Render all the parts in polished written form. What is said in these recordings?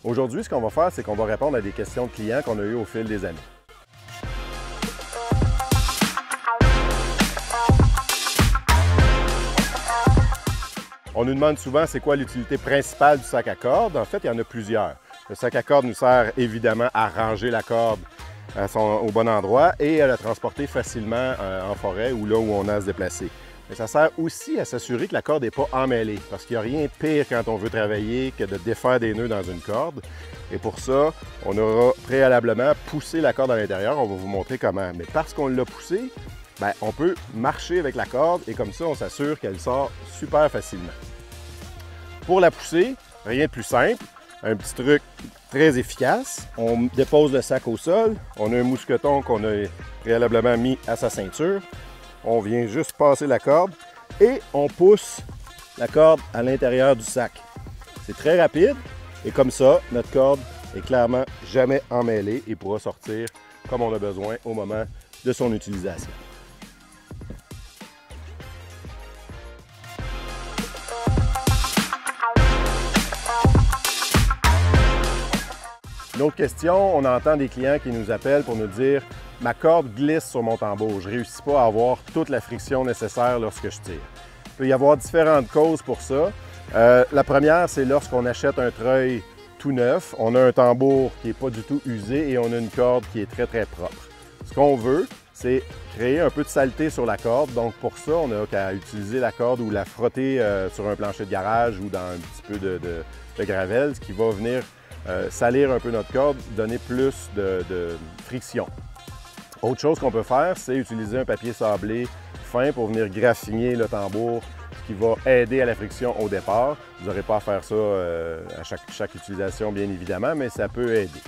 Aujourd'hui, ce qu'on va faire, c'est qu'on va répondre à des questions de clients qu'on a eues au fil des années. On nous demande souvent c'est quoi l'utilité principale du sac à corde. En fait, il y en a plusieurs. Le sac à corde nous sert évidemment à ranger la corde au bon endroit et à la transporter facilement en forêt ou là où on a à se déplacer. Mais ça sert aussi à s'assurer que la corde n'est pas emmêlée, parce qu'il n'y a rien de pire quand on veut travailler que de défaire des nœuds dans une corde. Et pour ça, on aura préalablement poussé la corde à l'intérieur. On va vous montrer comment. Mais parce qu'on l'a poussée, on peut marcher avec la corde et comme ça, on s'assure qu'elle sort super facilement. Pour la pousser, rien de plus simple. Un petit truc très efficace. On dépose le sac au sol. On a un mousqueton qu'on a préalablement mis à sa ceinture. On vient juste passer la corde et on pousse la corde à l'intérieur du sac. C'est très rapide et comme ça, notre corde est clairement jamais emmêlée et pourra sortir comme on a besoin au moment de son utilisation. Une autre question, on entend des clients qui nous appellent pour nous dire « Ma corde glisse sur mon tambour, je ne réussis pas à avoir toute la friction nécessaire lorsque je tire. » Il peut y avoir différentes causes pour ça. La première, c'est lorsqu'on achète un treuil tout neuf, on a un tambour qui n'est pas du tout usé et on a une corde qui est très très propre. Ce qu'on veut, c'est créer un peu de saleté sur la corde. Donc pour ça, on n'a qu'à utiliser la corde ou la frotter sur un plancher de garage ou dans un petit peu de gravel, ce qui va venir salir un peu notre corde, donner plus de friction. Autre chose qu'on peut faire, c'est utiliser un papier sablé fin pour venir graffiner le tambour, ce qui va aider à la friction au départ. Vous n'aurez pas à faire ça à chaque utilisation, bien évidemment, mais ça peut aider.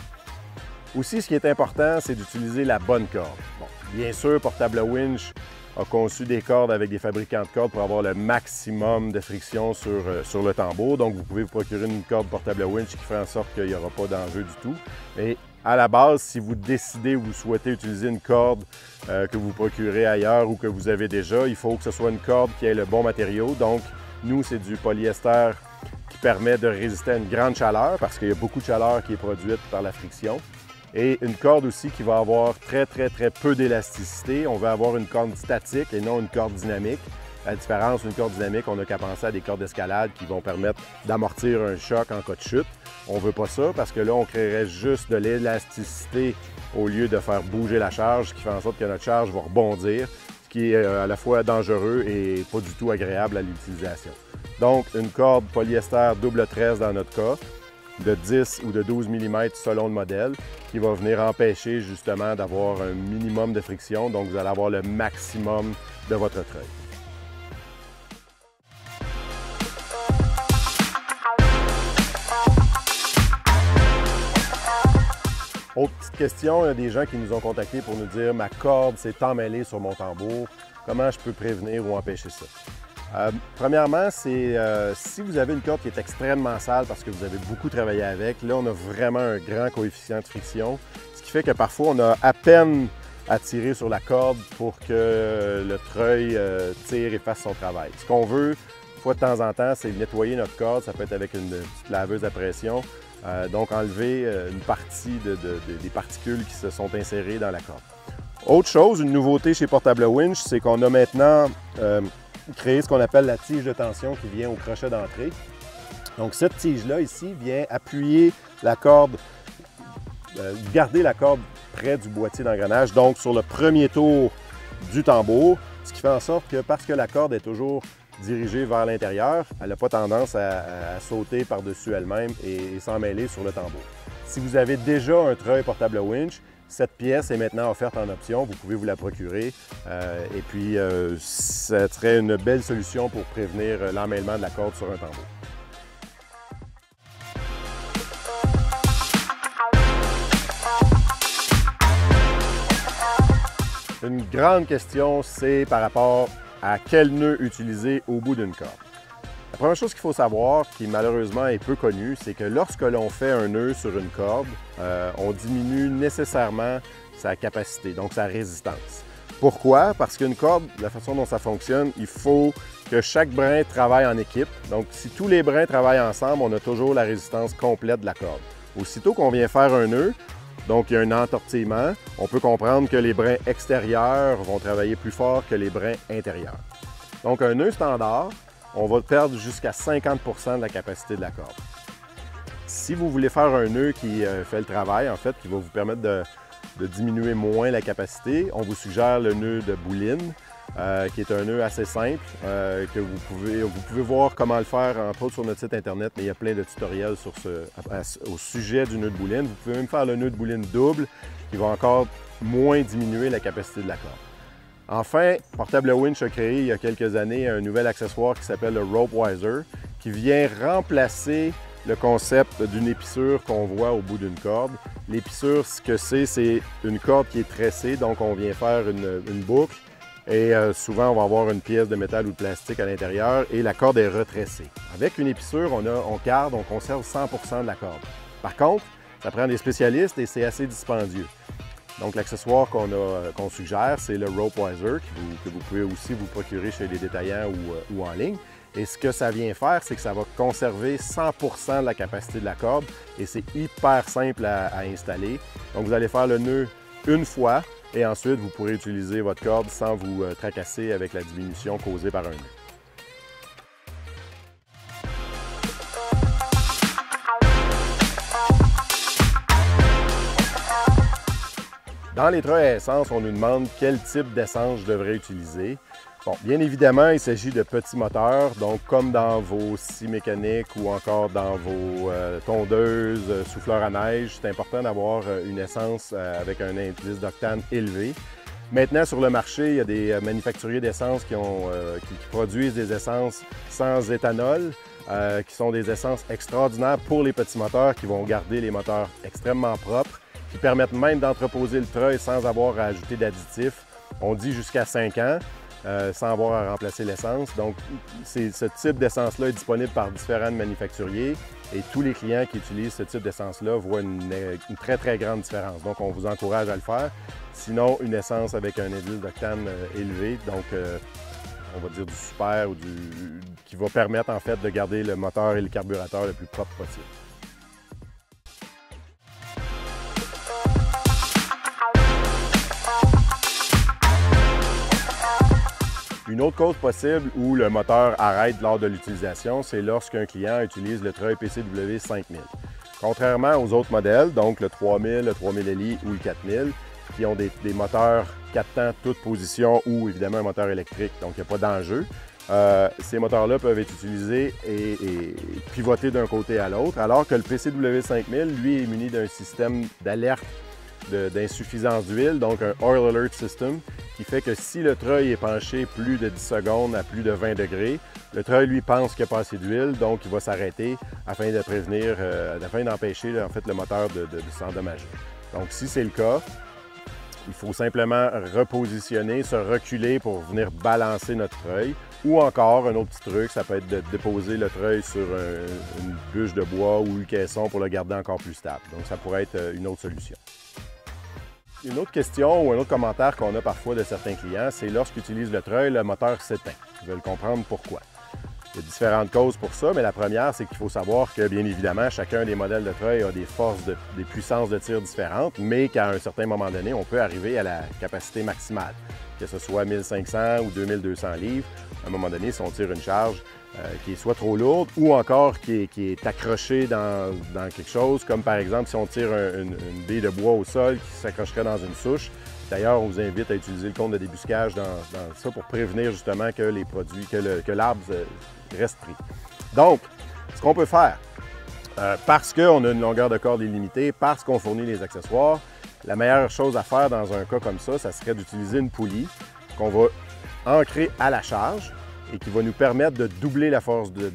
Aussi, ce qui est important, c'est d'utiliser la bonne corde. Bon, bien sûr, Portable Winch a conçu des cordes avec des fabricants de cordes pour avoir le maximum de friction sur le tambour. Donc, vous pouvez vous procurer une corde Portable Winch qui fait en sorte qu'il n'y aura pas d'enjeu du tout. Mais à la base, si vous décidez ou vous souhaitez utiliser une corde que vous procurez ailleurs ou que vous avez déjà, il faut que ce soit une corde qui ait le bon matériau. Donc, nous, c'est du polyester qui permet de résister à une grande chaleur parce qu'il y a beaucoup de chaleur qui est produite par la friction. Et une corde aussi qui va avoir très peu d'élasticité. On veut avoir une corde statique et non une corde dynamique. La différence, une corde dynamique, on n'a qu'à penser à des cordes d'escalade qui vont permettre d'amortir un choc en cas de chute. On ne veut pas ça parce que là, on créerait juste de l'élasticité au lieu de faire bouger la charge, ce qui fait en sorte que notre charge va rebondir, ce qui est à la fois dangereux et pas du tout agréable à l'utilisation. Donc, une corde polyester double tresse dans notre cas, de 10 ou de 12 mm selon le modèle, qui va venir empêcher justement d'avoir un minimum de friction, donc vous allez avoir le maximum de votre treuil. Autre petite question, il y a des gens qui nous ont contactés pour nous dire « Ma corde s'est emmêlée sur mon tambour, comment je peux prévenir ou empêcher ça? » Premièrement, c'est si vous avez une corde qui est extrêmement sale parce que vous avez beaucoup travaillé avec, là, on a vraiment un grand coefficient de friction, ce qui fait que parfois, on a à peine à tirer sur la corde pour que le treuil tire et fasse son travail. Ce qu'on veut, une fois de temps en temps, c'est nettoyer notre corde. Ça peut être avec une petite laveuse à pression. Donc, enlever une partie des particules qui se sont insérées dans la corde. Autre chose, une nouveauté chez Portable Winch, c'est qu'on a maintenant créé ce qu'on appelle la tige de tension qui vient au crochet d'entrée. Donc, cette tige-là, ici, vient appuyer la corde, garder la corde près du boîtier d'engrenage, donc sur le premier tour du tambour, ce qui fait en sorte que parce que la corde est toujours dirigée vers l'intérieur, elle n'a pas tendance à sauter par-dessus elle-même et s'emmêler sur le tambour. Si vous avez déjà un treuil Portable Winch, cette pièce est maintenant offerte en option, vous pouvez vous la procurer et puis ça serait une belle solution pour prévenir l'emmêlement de la corde sur un tambour. Une grande question, c'est par rapport à quel nœud utiliser au bout d'une corde. La première chose qu'il faut savoir, qui malheureusement est peu connue, c'est que lorsque l'on fait un nœud sur une corde, on diminue nécessairement sa capacité, donc sa résistance. Pourquoi? Parce qu'une corde, la façon dont ça fonctionne, il faut que chaque brin travaille en équipe. Donc, si tous les brins travaillent ensemble, on a toujours la résistance complète de la corde. Aussitôt qu'on vient faire un nœud, donc il y a un entortillement, on peut comprendre que les brins extérieurs vont travailler plus fort que les brins intérieurs. Donc un nœud standard, on va perdre jusqu'à 50 % de la capacité de la corde. Si vous voulez faire un nœud qui fait le travail, en fait, qui va vous permettre de diminuer moins la capacité, on vous suggère le nœud de bouline, qui est un nœud assez simple, que vous pouvez voir comment le faire, entre autres sur notre site Internet, mais il y a plein de tutoriels au sujet du nœud de bouline. Vous pouvez même faire le nœud de bouline double, qui va encore moins diminuer la capacité de la corde. Enfin, Portable Winch a créé il y a quelques années un nouvel accessoire qui s'appelle le Rope Wiser, qui vient remplacer le concept d'une épissure qu'on voit au bout d'une corde. L'épissure, ce que c'est une corde qui est tressée, donc on vient faire une boucle et souvent on va avoir une pièce de métal ou de plastique à l'intérieur et la corde est retressée. Avec une épissure, on conserve 100 % de la corde. Par contre, ça prend des spécialistes et c'est assez dispendieux. Donc l'accessoire qu'on suggère, c'est le Rope Wiser, que vous pouvez aussi vous procurer chez les détaillants ou en ligne. Et ce que ça vient faire, c'est que ça va conserver 100 % de la capacité de la corde et c'est hyper simple à installer. Donc vous allez faire le nœud une fois et ensuite vous pourrez utiliser votre corde sans vous tracasser avec la diminution causée par un nœud. Dans les treuils à essence, on nous demande quel type d'essence je devrais utiliser. Bon, bien évidemment, il s'agit de petits moteurs, donc comme dans vos scies mécaniques ou encore dans vos tondeuses, souffleurs à neige, c'est important d'avoir une essence avec un indice d'octane élevé. Maintenant, sur le marché, il y a des manufacturiers d'essence qui produisent des essences sans éthanol, qui sont des essences extraordinaires pour les petits moteurs qui vont garder les moteurs extrêmement propres, qui permettent même d'entreposer le treuil sans avoir à ajouter d'additifs. On dit jusqu'à 5 ans. Sans avoir à remplacer l'essence. Donc, ce type d'essence-là est disponible par différents manufacturiers et tous les clients qui utilisent ce type d'essence-là voient une très, très grande différence. Donc, on vous encourage à le faire. Sinon, une essence avec un indice d'octane élevé, donc on va dire du super ou qui va permettre en fait de garder le moteur et le carburateur le plus propre possible. Une autre cause possible où le moteur arrête lors de l'utilisation, c'est lorsqu'un client utilise le treuil PCW 5000. Contrairement aux autres modèles, donc le 3000, le 3000 Li ou le 4000, qui ont des moteurs 4 temps, toute position ou évidemment un moteur électrique, donc il n'y a pas d'enjeu. Ces moteurs-là peuvent être utilisés et pivotés d'un côté à l'autre, alors que le PCW 5000, lui, est muni d'un système d'alerte d'insuffisance d'huile, donc un Oil Alert System, qui fait que si le treuil est penché plus de 10 secondes à plus de 20 degrés, le treuil, lui, pense qu'il n'y a pas assez d'huile, donc il va s'arrêter afin de prévenir, afin d'empêcher en fait, le moteur de s'endommager. Donc, si c'est le cas, il faut simplement repositionner, se reculer pour venir balancer notre treuil. Ou encore, un autre petit truc, ça peut être de déposer le treuil sur une bûche de bois ou une caisson pour le garder encore plus stable. Donc, ça pourrait être une autre solution. Une autre question ou un autre commentaire qu'on a parfois de certains clients, c'est lorsqu'ils utilisent le treuil, le moteur s'éteint. Ils veulent comprendre pourquoi. Il y a différentes causes pour ça, mais la première, c'est qu'il faut savoir que, bien évidemment, chacun des modèles de treuil a des forces, des puissances de tir différentes, mais qu'à un certain moment donné, on peut arriver à la capacité maximale, que ce soit 1500 ou 2200 livres. À un moment donné, si on tire une charge qui est soit trop lourde ou encore qui est accrochée dans quelque chose, comme par exemple si on tire une baie de bois au sol qui s'accrocherait dans une souche. D'ailleurs, on vous invite à utiliser le compte de débuscage dans ça pour prévenir justement que les produits, que l'arbre reste pris. Donc, ce qu'on peut faire, parce qu'on a une longueur de corde illimitée, parce qu'on fournit les accessoires, la meilleure chose à faire dans un cas comme ça serait d'utiliser une poulie qu'on va ancrer à la charge et qui va nous permettre de doubler la force, de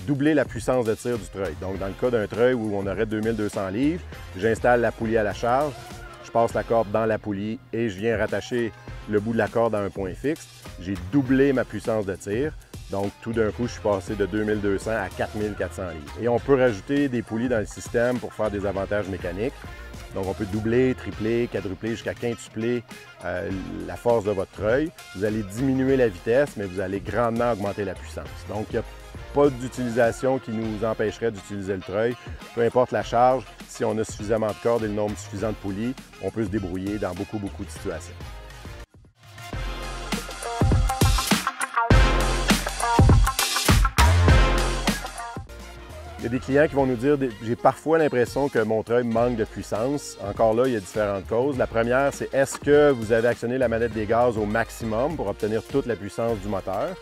doubler la puissance de tir du treuil. Donc, dans le cas d'un treuil où on aurait 2200 livres, j'installe la poulie à la charge, je passe la corde dans la poulie et je viens rattacher le bout de la corde à un point fixe. J'ai doublé ma puissance de tir. Donc, tout d'un coup, je suis passé de 2200 à 4400 livres. Et on peut rajouter des poulies dans le système pour faire des avantages mécaniques. Donc, on peut doubler, tripler, quadrupler, jusqu'à quintupler la force de votre treuil. Vous allez diminuer la vitesse, mais vous allez grandement augmenter la puissance. Donc, il y a pas d'utilisation qui nous empêcherait d'utiliser le treuil. Peu importe la charge, si on a suffisamment de cordes et le nombre suffisant de poulies, on peut se débrouiller dans beaucoup de situations. Il y a des clients qui vont nous dire « J'ai parfois l'impression que mon treuil manque de puissance ». Encore là, il y a différentes causes. La première, c'est est-ce que vous avez actionné la manette des gaz au maximum pour obtenir toute la puissance du moteur?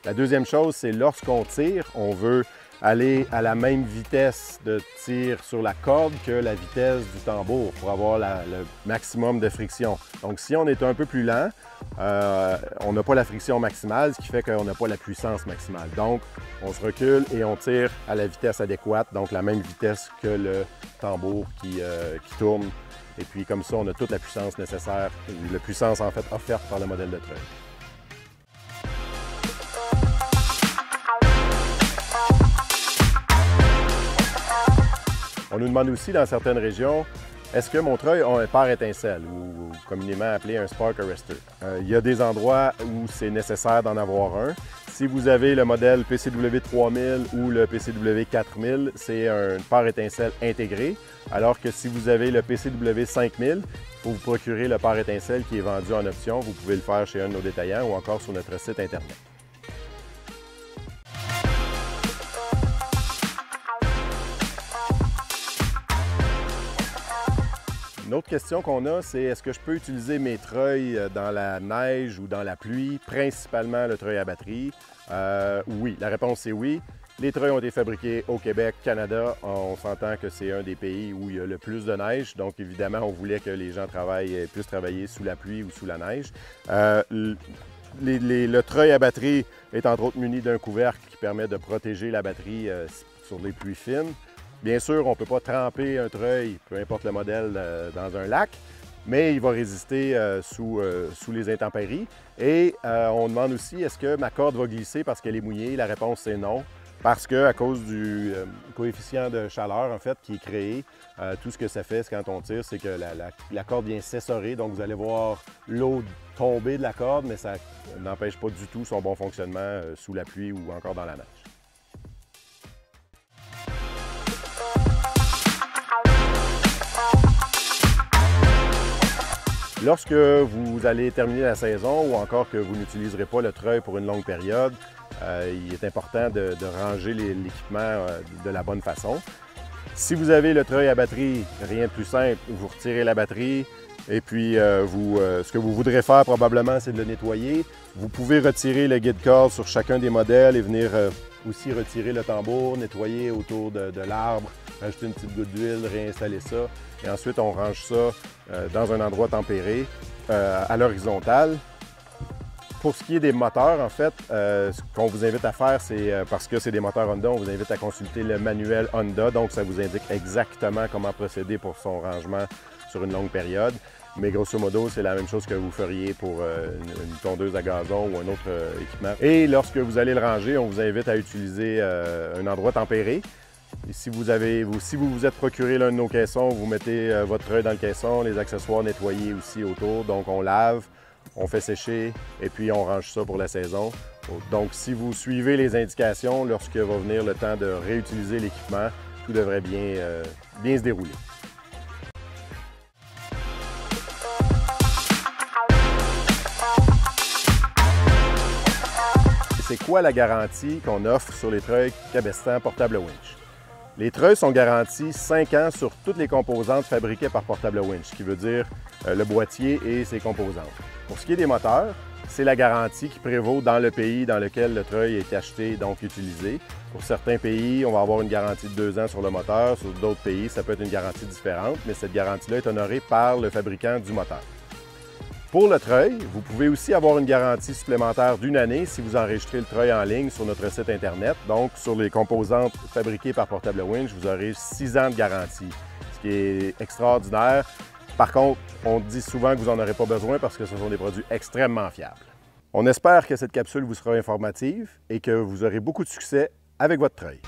La deuxième chose, c'est lorsqu'on tire, on veut aller à la même vitesse de tir sur la corde que la vitesse du tambour pour avoir le maximum de friction. Donc, si on est un peu plus lent, on n'a pas la friction maximale, ce qui fait qu'on n'a pas la puissance maximale. Donc, on se recule et on tire à la vitesse adéquate, donc la même vitesse que le tambour qui tourne. Et puis, comme ça, on a toute la puissance nécessaire, la puissance en fait offerte par le modèle de treuil. On nous demande aussi dans certaines régions, est-ce que mon treuil a un pare-étincelle ou communément appelé un spark arrestor? Il y a des endroits où c'est nécessaire d'en avoir un. Si vous avez le modèle PCW 3000 ou le PCW 4000, c'est un pare-étincelle intégré, alors que si vous avez le PCW 5000, il faut vous procurer le pare-étincelle qui est vendu en option. Vous pouvez le faire chez un de nos détaillants ou encore sur notre site Internet. Une autre question qu'on a, c'est est-ce que je peux utiliser mes treuils dans la neige ou dans la pluie, principalement le treuil à batterie? Oui, la réponse c'est oui. Les treuils ont été fabriqués au Québec, Canada. On s'entend que c'est un des pays où il y a le plus de neige. Donc, évidemment, on voulait que les gens puissent travailler sous la pluie ou sous la neige. Le treuil à batterie est entre autres muni d'un couvercle qui permet de protéger la batterie sur les pluies fines. Bien sûr, on ne peut pas tremper un treuil, peu importe le modèle, dans un lac, mais il va résister sous les intempéries. Et on demande aussi, est-ce que ma corde va glisser parce qu'elle est mouillée? La réponse, c'est non. Parce qu'à cause du coefficient de chaleur, en fait, qui est créé, tout ce que ça fait quand on tire, c'est que la corde vient s'essorer. Donc, vous allez voir l'eau tomber de la corde, mais ça n'empêche pas du tout son bon fonctionnement sous la pluie ou encore dans la neige. Lorsque vous allez terminer la saison ou encore que vous n'utiliserez pas le treuil pour une longue période, il est important de ranger l'équipement de la bonne façon. Si vous avez le treuil à batterie, rien de plus simple, vous retirez la batterie et puis ce que vous voudrez faire probablement, c'est de le nettoyer. Vous pouvez retirer le guide-corde sur chacun des modèles et venir aussi retirer le tambour, nettoyer autour de l'arbre, rajouter une petite goutte d'huile, réinstaller ça. Et ensuite, on range ça dans un endroit tempéré, à l'horizontale. Pour ce qui est des moteurs, en fait, ce qu'on vous invite à faire, c'est parce que c'est des moteurs Honda, on vous invite à consulter le manuel Honda. Donc, ça vous indique exactement comment procéder pour son rangement sur une longue période. Mais grosso modo, c'est la même chose que vous feriez pour une tondeuse à gazon ou un autre équipement. Et lorsque vous allez le ranger, on vous invite à utiliser un endroit tempéré. Et si vous vous êtes procuré l'un de nos caissons, vous mettez votre treuil dans le caisson, les accessoires nettoyés aussi autour. Donc, on lave, on fait sécher et puis on range ça pour la saison. Donc, si vous suivez les indications, lorsque va venir le temps de réutiliser l'équipement, tout devrait bien se dérouler. C'est quoi la garantie qu'on offre sur les treuils Cabestan Portable Winch? Les treuils sont garantis 5 ans sur toutes les composantes fabriquées par Portable Winch, ce qui veut dire le boîtier et ses composantes. Pour ce qui est des moteurs, c'est la garantie qui prévaut dans le pays dans lequel le treuil est acheté, donc utilisé. Pour certains pays, on va avoir une garantie de 2 ans sur le moteur. Sur d'autres pays, ça peut être une garantie différente, mais cette garantie-là est honorée par le fabricant du moteur. Pour le treuil, vous pouvez aussi avoir une garantie supplémentaire d'1 année si vous enregistrez le treuil en ligne sur notre site Internet. Donc, sur les composantes fabriquées par Portable Winch, vous aurez 6 ans de garantie, ce qui est extraordinaire. Par contre, on dit souvent que vous n'en aurez pas besoin parce que ce sont des produits extrêmement fiables. On espère que cette capsule vous sera informative et que vous aurez beaucoup de succès avec votre treuil.